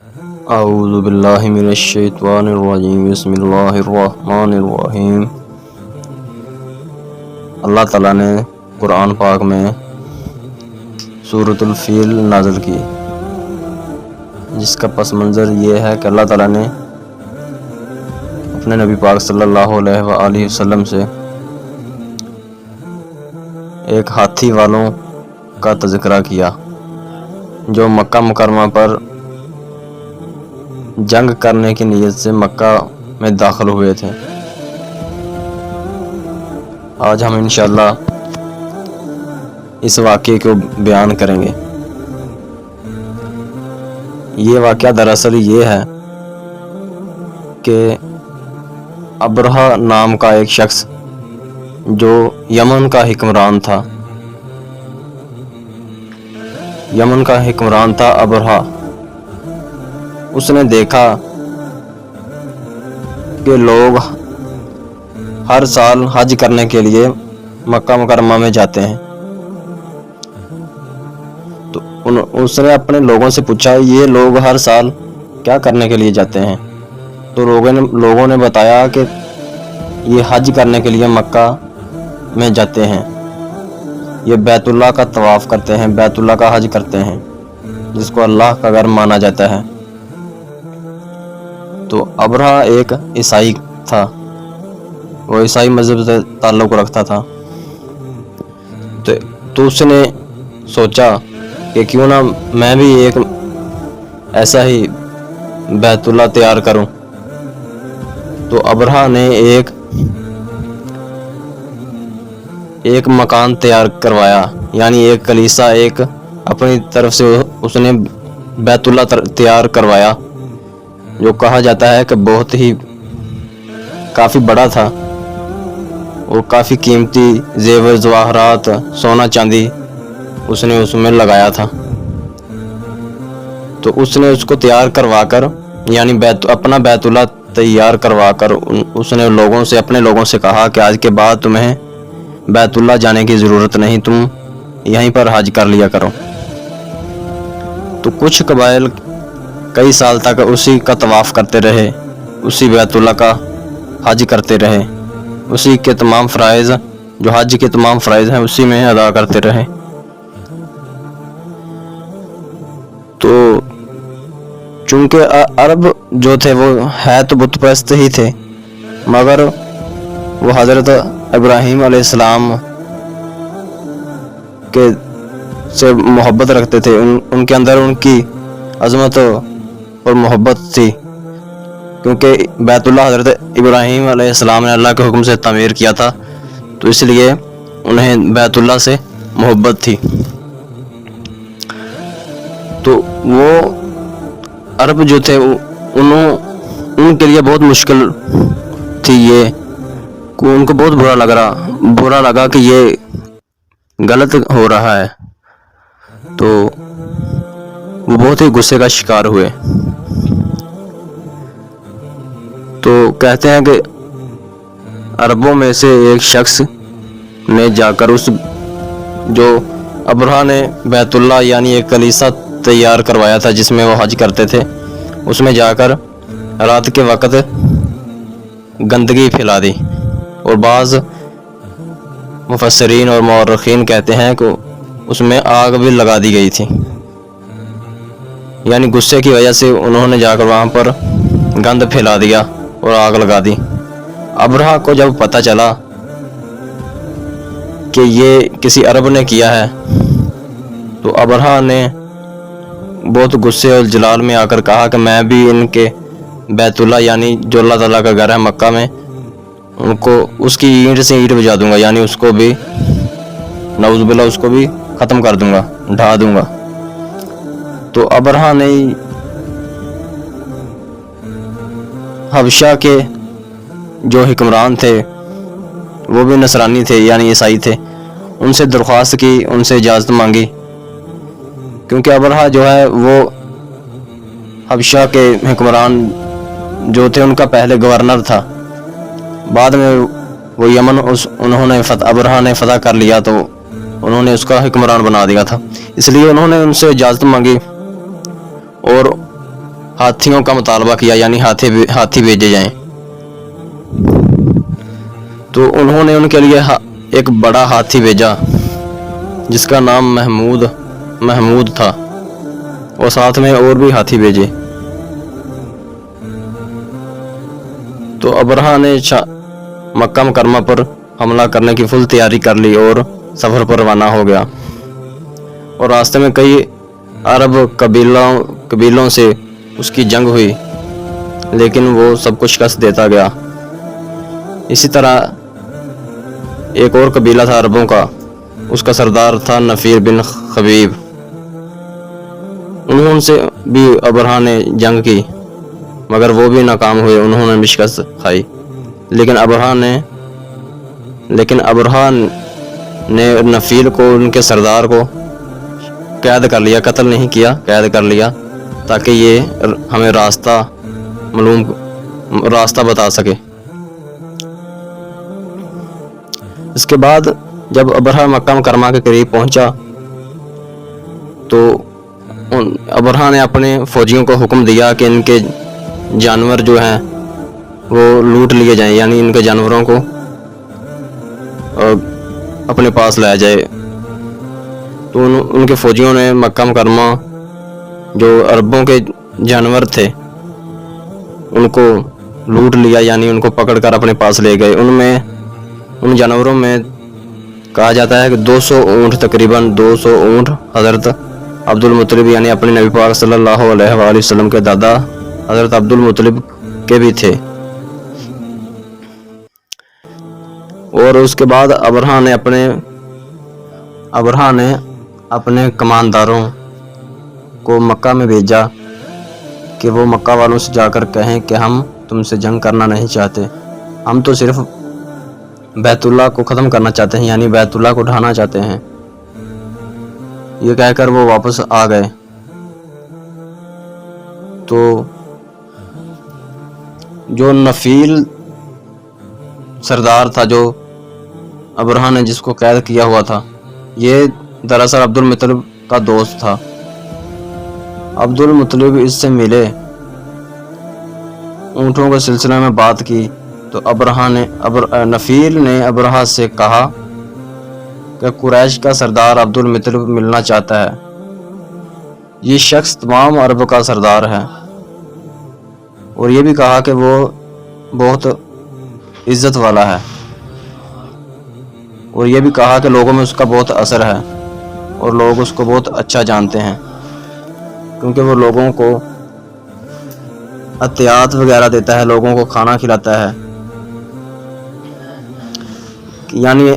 اعوذ باللہ من الشیطان الرجیم بسم اللہ الرحمن الرحیم۔ اللہ تعالیٰ نے قرآن پاک میں سورۃ الفیل نازل کی، جس کا پس منظر یہ ہے کہ اللہ تعالیٰ نے اپنے نبی پاک صلی اللہ علیہ وآلہ وسلم سے ایک ہاتھی والوں کا تذکرہ کیا جو مکہ مکرمہ پر جنگ کرنے کی نیت سے مکہ میں داخل ہوئے تھے۔ آج ہم انشاءاللہ اس واقعے کو بیان کریں گے۔ یہ واقعہ دراصل یہ ہے کہ ابرہہ نام کا ایک شخص جو یمن کا حکمران تھا، ابرہہ، اس نے دیکھا کہ لوگ ہر سال حج کرنے کے لیے مکہ مکرمہ میں جاتے ہیں، تو اس نے اپنے لوگوں سے پوچھا یہ لوگ ہر سال کیا کرنے کے لیے جاتے ہیں؟ تو لوگوں نے بتایا کہ یہ حج کرنے کے لیے مکہ میں جاتے ہیں، یہ بیت اللہ کا طواف کرتے ہیں، بیت اللہ کا حج کرتے ہیں، جس کو اللہ کا گھر مانا جاتا ہے۔ تو ابرہہ ایک عیسائی تھا، وہ عیسائی مذہب سے تعلق رکھتا تھا، تو اس نے سوچا کہ کیوں نہ میں بھی ایک ایسا ہی بیت اللہ تیار کروں۔ تو ابرہہ نے ایک مکان تیار کروایا، یعنی ایک کلیسا، ایک اپنی طرف سے اس نے بیت اللہ تیار کروایا، جو کہا جاتا ہے کہ بہت ہی کافی بڑا تھا اور کافی قیمتی زیور جواہرات، سونا چاندی اس نے اس میں لگایا تھا۔ تو اس نے اس کو تیار کروا کر، یعنی اپنا بیت اللہ تیار کروا کر، اس نے اپنے لوگوں سے کہا کہ آج کے بعد تمہیں بیت اللہ جانے کی ضرورت نہیں، تم یہیں پر حج کر لیا کرو۔ تو کچھ قبائل کئی سال تک اسی کا طواف کرتے رہے، اسی بیت اللہ کا حج کرتے رہے، اسی کے تمام فرائض، جو حج کے تمام فرائض ہیں اسی میں ادا کرتے رہے۔ تو چونکہ عرب جو تھے وہ ہے تو بت پرست ہی تھے، مگر وہ حضرت ابراہیم علیہ السلام کے سے محبت رکھتے تھے، ان کے اندر ان کی عظمت اور محبت تھی، کیونکہ بیت اللہ حضرت ابراہیم علیہ السلام نے اللہ کے حکم سے تعمیر کیا تھا، تو اس لیے انہیں بیت اللہ سے محبت تھی۔ تو وہ عرب جو تھے ان کے لیے بہت مشکل تھی، یہ ان کو بہت برا لگا کہ یہ غلط ہو رہا ہے، تو وہ بہت ہی غصے کا شکار ہوئے۔ تو کہتے ہیں کہ عربوں میں سے ایک شخص نے جا کر جو ابرہہ نے بیت اللہ یعنی ایک کلیسا تیار کروایا تھا جس میں وہ حج کرتے تھے، اس میں جا کر رات کے وقت گندگی پھیلا دی، اور بعض مفسرین اور مورخین کہتے ہیں کہ اس میں آگ بھی لگا دی گئی تھی، یعنی غصے کی وجہ سے انہوں نے جا کر وہاں پر گند پھیلا دیا اور آگ لگا دی۔ ابرہہ کو جب پتہ چلا کہ یہ کسی عرب نے کیا ہے، تو ابرہہ نے بہت غصے اور جلال میں آ کر کہا کہ میں بھی ان کے بیت اللہ یعنی جو اللہ تعالیٰ کا گھر ہے مکہ میں، ان کو اس کی اینٹ سے اینٹ بجا دوں گا، یعنی اس کو بھی نعوذ باللہ اس کو بھی ختم کر دوں گا، ڈھا دوں گا۔ تو ابرہہ نے حبشہ کے جو حکمران تھے وہ بھی نصرانی تھے یعنی عیسائی تھے، ان سے درخواست کی، ان سے اجازت مانگی، کیونکہ ابرہہ جو ہے وہ حبشہ کے حکمران جو تھے ان کا پہلے گورنر تھا، بعد میں وہ یمن ابرہہ نے فتح کر لیا تو انہوں نے اس کا حکمران بنا دیا تھا، اس لیے انہوں نے ان سے اجازت مانگی اور हाथियों का मुतालबा किया, यानी हाथी भेजे जाएं। तो उन्होंने उनके लिए एक बड़ा हाथी भेजा जिसका नाम महमूद था, और साथ में और भी हाथी भेजे। तो अबरहा ने मक्का मुकरमा पर हमला करने की फुल तैयारी कर ली और सफ़र पर रवाना हो गया। और रास्ते में कई अरब कबीलों से उसकी जंग हुई, लेकिन वो सब कुछ शिकस्त देता गया। इसी तरह एक और कबीला था अरबों का, उसका सरदार था नफ़ीर बिन खबीब। उनसे भी अबरहा ने जंग की, मगर वो भी नाकाम हुए, उन्होंने भी शिकस्त खाई। लेकिन अबरहा ने नफ़ीर को, उनके सरदार को कैद कर लिया, कत्ल नहीं किया, कैद कर लिया, ताकि ये हमें रास्ता बता सके। इसके बाद जब अबरहा मक्का मुकरमा के करीब पहुंचा तो अबरहा ने अपने फौजियों को हुक्म दिया कि इनके जानवर जो हैं वो लूट लिए जाएं, यानी इनके जानवरों को अपने पास लाया जाए। तो उनके फौजियों ने मक्का मुकरमा जो अरबों के जानवर थे उनको लूट लिया, यानी उनको पकड़कर अपने पास ले गए। उन जानवरों में कहा जाता है कि 200 ऊँट, तकरीबन 200 ऊँट हज़रत अब्दुल मुत्तलिब यानी अपने नबी पाक सल्लल्लाहु अलैहि वसल्लम के दादा हज़रत अब्दुल मुत्तलिब के भी थे। और उसके बाद अबरहा ने अपने कमांडरों को मक्का में भेजा कि वो मक्का वालों से जाकर कहें कि हम तुमसे जंग करना नहीं चाहते, हम तो सिर्फ बैतुल्लाह को ख़त्म करना चाहते हैं, यानी बैतुल्लाह को ढाना चाहते हैं। ये कहकर वो वापस आ गए। तो जो नफील सरदार था, जो अबरहा ने जिसको कैद किया हुआ था, ये दरअसल अब्दुल मुत्तलिब का दोस्त था। अब्दुल मुत्तलिब इससे मिले, ऊँटों के सिलसिले में बात की, तो नफील ने अबरहा से कहा कि कुरैश का सरदार अब्दुल मुत्तलिब मिलना चाहता है। ये शख्स तमाम अरब का सरदार है। और ये भी कहा कि वो बहुत इज्जत वाला है, और ये भी कहा कि लोगों में उसका बहुत असर है और लोग उसको बहुत अच्छा जानते हैं, क्योंकि वो लोगों को अतियात वगैरह देता है, लोगों को खाना खिलाता है। यानी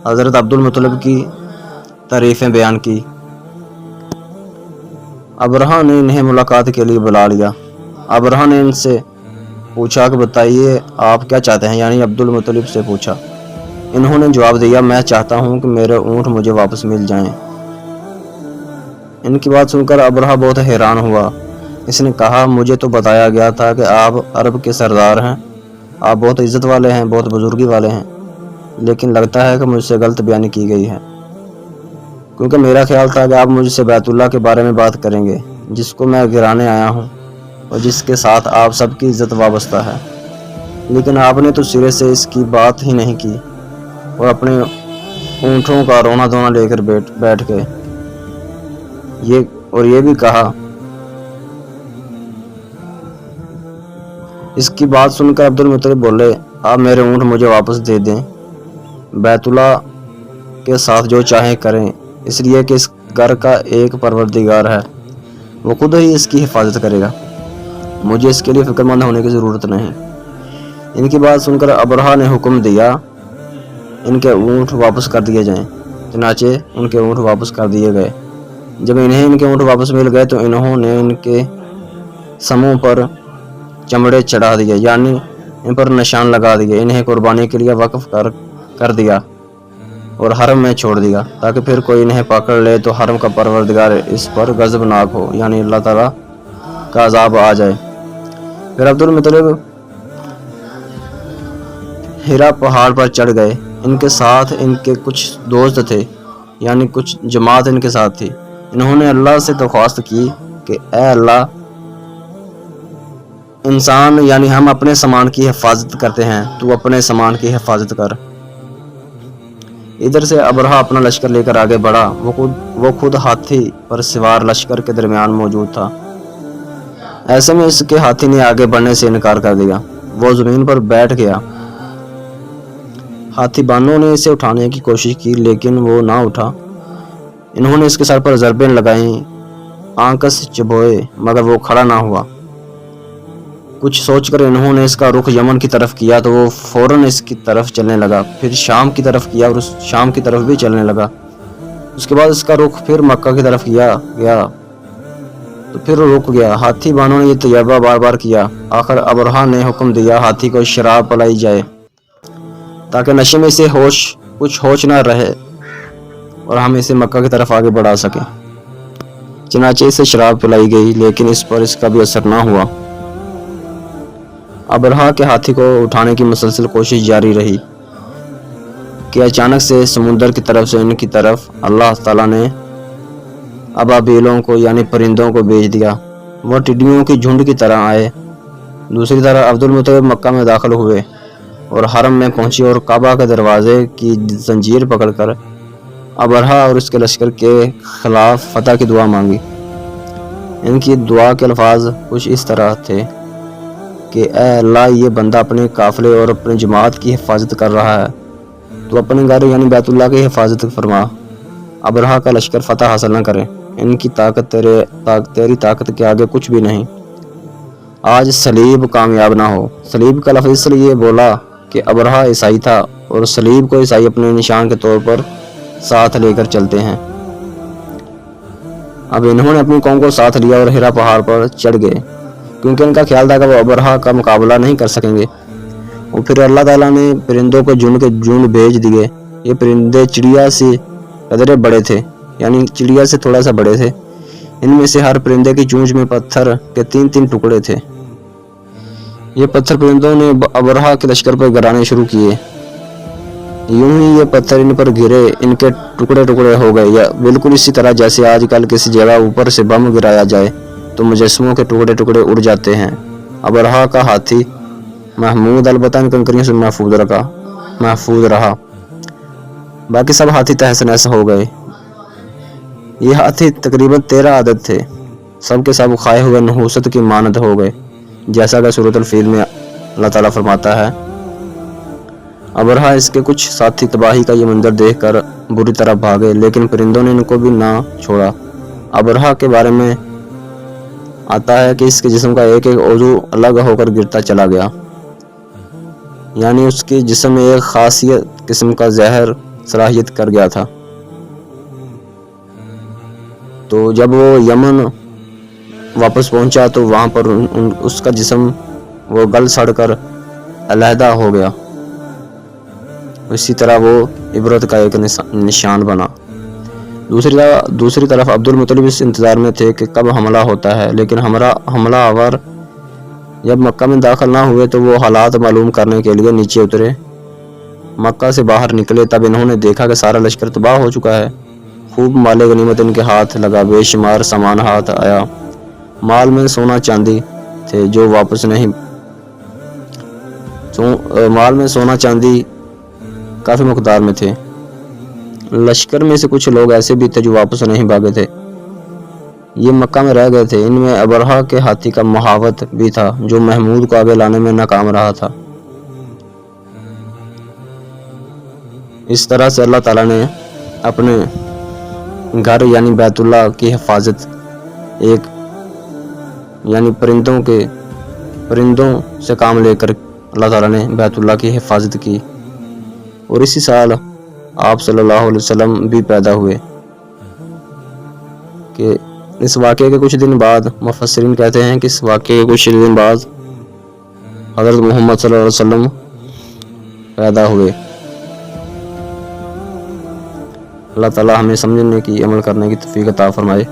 हज़रत अब्दुल मुत्तलिब की तारीफ़ें बयान की। अबरहा ने इन्हें मुलाकात के लिए बुला लिया। अबरहा ने इनसे पूछा कि बताइए आप क्या चाहते हैं, यानी अब्दुल मुत्तलिब से पूछा। इन्होंने जवाब दिया, मैं चाहता हूं कि मेरे ऊँट मुझे वापस मिल जाएं। इनकी बात सुनकर अबरहा बहुत हैरान हुआ। इसने कहा, मुझे तो बताया गया था कि आप अरब के सरदार हैं, आप बहुत इज्जत वाले हैं, बहुत बुजुर्गी वाले हैं, लेकिन लगता है कि मुझसे गलत बयानी की गई है, क्योंकि मेरा ख्याल था कि आप मुझसे बैतुल्लाह के बारे में बात करेंगे, जिसको मैं गिराने आया हूं और जिसके साथ आप सबकी इज्जत वाबस्ता है। लेकिन आपने तो सिरे से इसकी बात ही नहीं की और अपने ऊँटों का रोना धोना लेकर बैठ गए। ये भी कहा। इसकी बात सुनकर अब्दुल मुत्तलिब बोले, आप मेरे ऊँट मुझे वापस दे दें, बैतुल्लाह के साथ जो चाहें करें, इसलिए कि इस घर का एक परवरदिगार है, वो खुद ही इसकी हिफाजत करेगा, मुझे इसके लिए फिक्रमंद होने की ज़रूरत नहीं। इनकी बात सुनकर अबरहा ने हुक्म दिया इनके ऊँट वापस कर दिए जाएं। चनाचे उनके ऊँट वापस कर दिए गए। जब इन्हें इनके ऊँट वापस मिल गए तो इन्होंने इनके समूह पर चमड़े चढ़ा दिए, यानी इन पर निशान लगा दिए। इन्हें कुर्बानी के लिए वक्फ कर दिया और हरम में छोड़ दिया, ताकि फिर कोई इन्हें पकड़ ले तो हरम का परवरदिगार इस पर गज़बनाक हो, यानी अल्लाह ताला का अज़ाब आ जाए। फिर अब्दुल मुत्तलिब हिरा पहाड़ पर चढ़ गए। इनके साथ इनके कुछ दोस्त थे, यानी कुछ जमात इनके साथ थी। इन्होंने अल्लाह से दरख्वास्त की कि ऐ अल्लाह, इंसान यानी हम अपने सामान की हिफाजत करते हैं, तू अपने सामान की हिफाजत कर। इधर से अबरहा अपना लश्कर लेकर आगे बढ़ा। वो खुद हाथी पर सवार लश्कर के दरमियान मौजूद था। ऐसे में इसके हाथी ने आगे बढ़ने से इनकार कर दिया। वो जमीन पर बैठ गया। हाथी बानों ने इसे उठाने की कोशिश की लेकिन वो ना उठा। इन्होंने इसके सर पर ज़रबें लगाईं, आंकस चबोए, मगर वो खड़ा ना हुआ। कुछ सोचकर इन्होंने इसका रुख यमन की तरफ किया तो वो फौरन इसकी तरफ चलने लगा। फिर शाम की तरफ किया और उस शाम की तरफ भी चलने लगा। उसके बाद इसका रुख फिर मक्का की तरफ किया गया तो फिर रुक गया। हाथी बानों ने ये तजर्बा बार बार किया। आखिर अबरहा ने हुक्म दिया हाथी को शराब पिलाई जाए ताकि नशे में इसे कुछ होश न रहे और हम इसे मक्का की तरफ आगे बढ़ा सकें। चनाचे इसे शराब पिलाई गई लेकिन इस पर इसका भी असर ना हुआ। अबरहा के हाथी को उठाने की मुसलसल कोशिश जारी रही कि अचानक से समुंदर की तरफ से इनकी तरफ अल्लाह ताला ने अबाबीलों को यानी परिंदों को भेज दिया। वह टिड्डियों की झुंड की तरह आए। दूसरी तरफ अब्दुल मुत्तलिब मक्का में दाखिल हुए और हरम में पहुंची और काबा के दरवाजे की जंजीर पकड़कर अबरहा और उसके लश्कर के खिलाफ फतह की दुआ मांगी। इनकी दुआ के अल्फाज कुछ इस तरह थे कि ऐ अल्लाह, ये बंदा अपने काफिले और अपनी जमात की हिफाजत कर रहा है, तो अपने घर यानी बैतुल्लाह की हिफाजत फरमा। अबरहा का लश्कर फतह हासिल न करे। इनकी ताकत तेरी ताकत के आगे कुछ भी नहीं। आज सलीब कामयाब ना हो। सलीब का लफ्ज़ इसलिए बोला कि अबरहा ईसाई था और सलीब को ईसाई अपने निशान के तौर पर साथ लेकर चलते हैं। अब इन्होंने अपनी कौम को साथ लिया और हिरा पहाड़ पर चढ़ गए क्योंकि इनका ख्याल था कि वो अबरहा का मुकाबला नहीं कर सकेंगे। और फिर अल्लाह ताला ने परिंदों को झुंड के झुंड भेज दिए। ये परिंदे चिड़िया से कदरे बड़े थे, यानी चिड़िया से थोड़ा सा बड़े थे। इनमें से हर परिंदे की चोंच में पत्थर के 3-3 टुकड़े थे। ये पत्थर परिंदों ने अबरहा के लश्कर पर गिराने शुरू किए। यूं ही ये पत्थर इन पर गिरे, इनके टुकड़े टुकड़े हो गए, या बिल्कुल इसी तरह जैसे आजकल किसी जगह ऊपर से बम गिराया जाए तो मुजस्समों के टुकड़े टुकड़े उड़ जाते हैं। अबरहा का हाथी महमूद अलबत्ता इन कंकरियों से महफूज रहा। बाकी सब हाथी तहस नहस हो गए। ये हाथी तकरीबन 13 आदद थे। सब के सब खाए हुए नहूसत की मानद हो गए, जैसा कि सूरतुल फील में अल्लाह ताला फरमाता है। अबरहा इसके कुछ साथी तबाही का ये मंजर देखकर बुरी तरह भागे, लेकिन परिंदों ने इनको भी ना छोड़ा। अबरहा के बारे में आता है कि इसके जिस्म का एक एक उज़ू अलग होकर गिरता चला गया, यानी उसके जिस्म में एक खासियत किस्म का जहर सलाहियत कर गया था। तो जब वो यमन वापस पहुंचा तो वहां पर उसका जिस्म वो गल सड़कर अलहदा हो गया। इसी तरह वो इबरत का एक निशान बना। दूसरी तरफ अब्दुल मुत्तलिब इस इंतज़ार में थे कि कब हमला होता है, लेकिन हमला आवर जब मक्का में दाखिल ना हुए तो वो हालात मालूम करने के लिए नीचे उतरे। मक्का से बाहर निकले तब इन्होंने देखा कि सारा लश्कर तबाह हो चुका है। खूब माले गनीमत इनके हाथ लगा, बेशुमार सामान हाथ आया। माल में सोना चांदी थे जो वापस नहीं माल में सोना चांदी काफ़ी मकदार में थे। लश्कर में से कुछ लोग ऐसे भी थे जो वापस नहीं भागे थे, ये मक्का में रह गए थे। इनमें अबरहा के हाथी का मुहावत भी था जो महमूद को आगे लाने में नाकाम रहा था। इस तरह से अल्लाह ताला ने अपने घर यानी बैतुल्लाह की हिफाजत एक यानी परिंदों से काम लेकर अल्लाह ताला ने बैतुल्लाह की हिफाजत की। और इसी साल आप सल्लल्लाहु अलैहि वसल्लम भी पैदा हुए। कि इस वाक़े के कुछ दिन बाद मुफस्सिरीन कहते हैं कि इस वाक़े के कुछ दिन बाद हज़रत मोहम्मद सल्लल्लाहु अलैहि वसल्लम पैदा हुए। अल्लाह ताला हमें समझने की, अमल करने की तौफीक अता फरमाए।